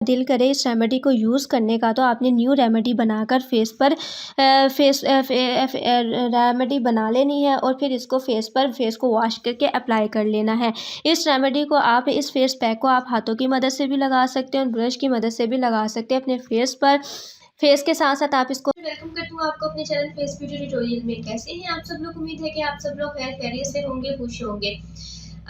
दिल करे इस रेमेडी को यूज़ करने का तो आपने न्यू रेमेडी बनाकर फेस पर रेमेडी बना लेनी है और फिर इसको फेस को वॉश करके अप्लाई कर लेना है। इस रेमेडी को आप इस फेस पैक को आप हाथों की मदद से भी लगा सकते हैं और ब्रश की मदद से भी लगा सकते हैं अपने फेस पर। फेस के साथ साथ आप इसको वेलकम करती हूँ आपको अपने चैनल फेस ब्यूटी ट्यूटोरियल में। कैसे हैं आप सब लोग? उम्मीद है कि आप सब लोग खैर खैरियत से होंगे, खुश होंगे।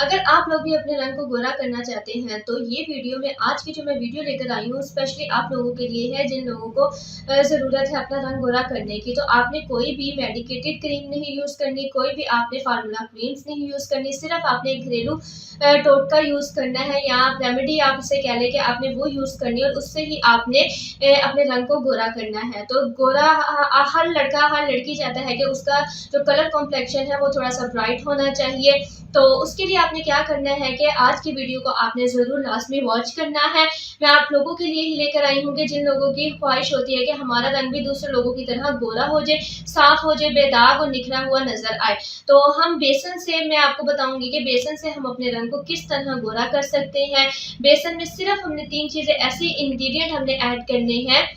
अगर आप लोग भी अपने रंग को गोरा करना चाहते हैं तो ये वीडियो में आज की जो मैं वीडियो लेकर आई हूँ स्पेशली आप लोगों के लिए है जिन लोगों को ज़रूरत है अपना रंग गोरा करने की। तो आपने कोई भी मेडिकेटेड क्रीम नहीं यूज़ करनी, कोई भी आपने फार्मूला क्रीम्स नहीं यूज़ करनी, सिर्फ आपने घरेलू टोटका यूज़ करना है या रेमेडी आप उसे कह लें कि आपने वो यूज़ करनी है और उससे ही आपने अपने रंग को गोरा करना है। तो गोरा हर लड़का हर लड़की चाहता है कि उसका जो कलर कॉम्प्लेक्शन है वो थोड़ा सा ब्राइट होना चाहिए। तो उसके लिए आपने क्या करना है कि आज की वीडियो को आपने ज़रूर लास्ट में वॉच करना है। मैं आप लोगों के लिए ही लेकर आई हूँ कि जिन लोगों की ख्वाहिश होती है कि हमारा रंग भी दूसरे लोगों की तरह गोरा हो जाए, साफ हो जाए, बेदाग और निखरा हुआ नजर आए। तो हम बेसन से, मैं आपको बताऊंगी कि बेसन से हम अपने रंग को किस तरह गोरा कर सकते हैं। बेसन में सिर्फ हमने 3 चीज़ें ऐसी इंग्रेडिएंट हमने ऐड करने हैं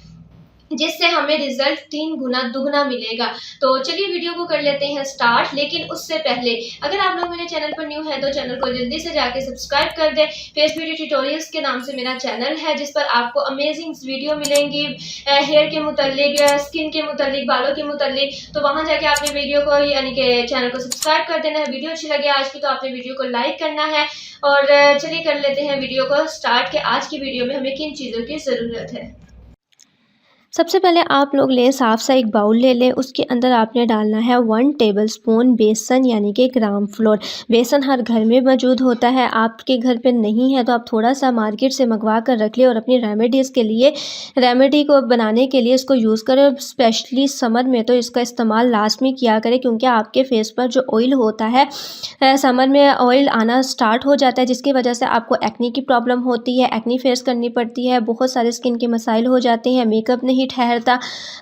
जिससे हमें रिजल्ट 3 गुना दुगना मिलेगा। तो चलिए वीडियो को कर लेते हैं स्टार्ट। लेकिन उससे पहले अगर आप लोग मेरे चैनल पर न्यू हैं तो चैनल को जल्दी से जाके सब्सक्राइब कर दें। फेस ब्यूटी ट्यूटोरियल्स के नाम से मेरा चैनल है जिस पर आपको अमेजिंग वीडियो मिलेंगी हेयर के मुतालिक, स्किन के मुतालिक, बालों के मुतालिक। तो वहाँ जाके आपने वीडियो को यानी कि चैनल को सब्सक्राइब कर देना है। वीडियो अच्छी लगे आज की तो आपने वीडियो को लाइक करना है। और चलिए कर लेते हैं वीडियो को स्टार्ट कि आज की वीडियो में हमें किन चीज़ों की ज़रूरत है। सबसे पहले आप लोग लें साफ सा एक बाउल ले लें, उसके अंदर आपने डालना है 1 टेबलस्पून बेसन यानी कि ग्राम फ्लोर। बेसन हर घर में मौजूद होता है, आपके घर पे नहीं है तो आप थोड़ा सा मार्केट से मंगवा कर रख लें और अपनी रेमेडीज़ के लिए, रेमेडी को बनाने के लिए इसको यूज़ करें। और स्पेशली समर में तो इसका इस्तेमाल लास्ट में किया करें क्योंकि आपके फेस पर जो ऑयल होता है समर में ऑयल आना स्टार्ट हो जाता है जिसकी वजह से आपको एक्ने की प्रॉब्लम होती है, एक्ने फेस करनी पड़ती है, बहुत सारे स्किन के मसाइल हो जाते हैं, मेकअप नहीं ठहरता।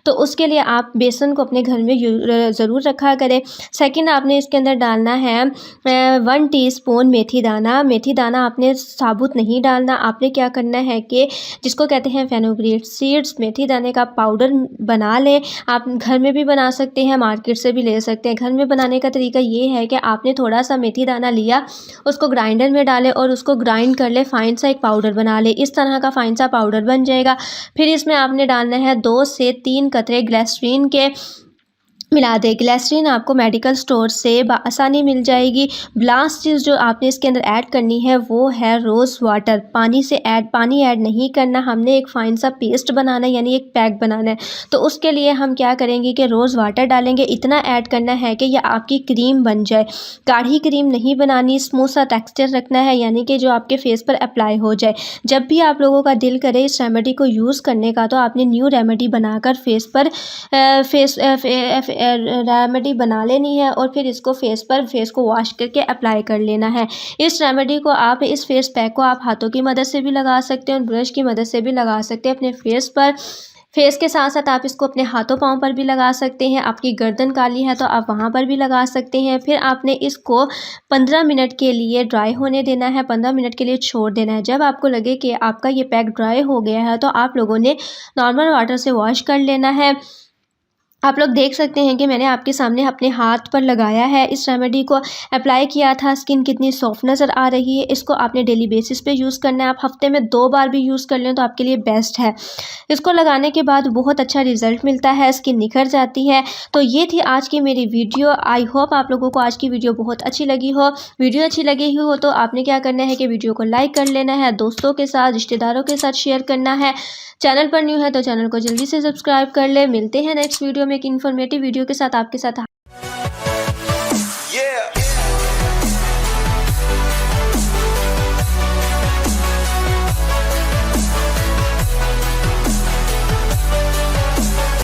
तो उसके लिए आप बेसन को अपने घर में ज़रूर रखा करें। सेकंड आपने इसके अंदर डालना है 1 टीस्पून मेथी दाना। मेथी दाना आपने साबुत नहीं डालना, आपने क्या करना है कि जिसको कहते हैं फेनुग्रीक सीड्स, मेथी दाने का पाउडर बना लें। आप घर में भी बना सकते हैं, मार्केट से भी ले सकते हैं। घर में बनाने का तरीका ये है कि आपने थोड़ा सा मेथी दाना लिया, उसको ग्राइंडर में डालें और उसको ग्राइंड कर ले, फाइन सा एक पाउडर बना ले। इस तरह का फाइन सा पाउडर बन जाएगा। फिर इसमें आपने डालना है 2 से 3 कतरे ग्लिसरीन के मिला दें। ग्लिसरीन आपको मेडिकल स्टोर से आसानी मिल जाएगी। लास्ट चीज़ जो आपने इसके अंदर ऐड करनी है वो है रोज़ वाटर। पानी ऐड नहीं करना, हमने एक फाइन सा पेस्ट बनाना है यानी एक पैक बनाना है। तो उसके लिए हम क्या करेंगे कि रोज़ वाटर डालेंगे, इतना ऐड करना है कि यह आपकी क्रीम बन जाए। गाढ़ी क्रीम नहीं बनानी, स्मूथ सा टेक्सचर रखना है यानी कि जो आपके फेस पर अप्लाई हो जाए। जब भी आप लोगों का दिल करे इस रेमेडी को यूज़ करने का तो आपने न्यू रेमेडी बनाकर फेस पर रेमेडी बना लेनी है और फिर इसको फेस को वॉश करके अप्लाई कर लेना है। इस रेमेडी को आप, इस फेस पैक को आप हाथों की मदद से भी लगा सकते हैं और ब्रश की मदद से भी लगा सकते हैं अपने फेस पर। फेस के साथ साथ आप इसको अपने हाथों पाँव पर भी लगा सकते हैं। आपकी गर्दन काली है तो आप वहाँ पर भी लगा सकते हैं। फिर आपने इसको 15 मिनट के लिए ड्राई होने देना है, 15 मिनट के लिए छोड़ देना है। जब आपको लगे कि आपका ये पैक ड्राई हो गया है तो आप लोगों ने नॉर्मल वाटर से वॉश कर लेना है। आप लोग देख सकते हैं कि मैंने आपके सामने अपने हाथ पर लगाया है, इस रेमेडी को अप्लाई किया था। स्किन कितनी सॉफ्ट नज़र आ रही है। इसको आपने डेली बेसिस पे यूज़ करना है। आप हफ्ते में 2 बार भी यूज़ कर लें तो आपके लिए बेस्ट है। इसको लगाने के बाद बहुत अच्छा रिजल्ट मिलता है, स्किन निखर जाती है। तो ये थी आज की मेरी वीडियो। आई होप आप लोगों को आज की वीडियो बहुत अच्छी लगी हो। वीडियो अच्छी लगी हो तो आपने क्या करना है कि वीडियो को लाइक कर लेना है, दोस्तों के साथ, रिश्तेदारों के साथ शेयर करना है। चैनल पर न्यू है तो चैनल को जल्दी से सब्सक्राइब कर ले। मिलते हैं नेक्स्ट वीडियो में एक इन्फॉर्मेटिव वीडियो के साथ आपके साथ।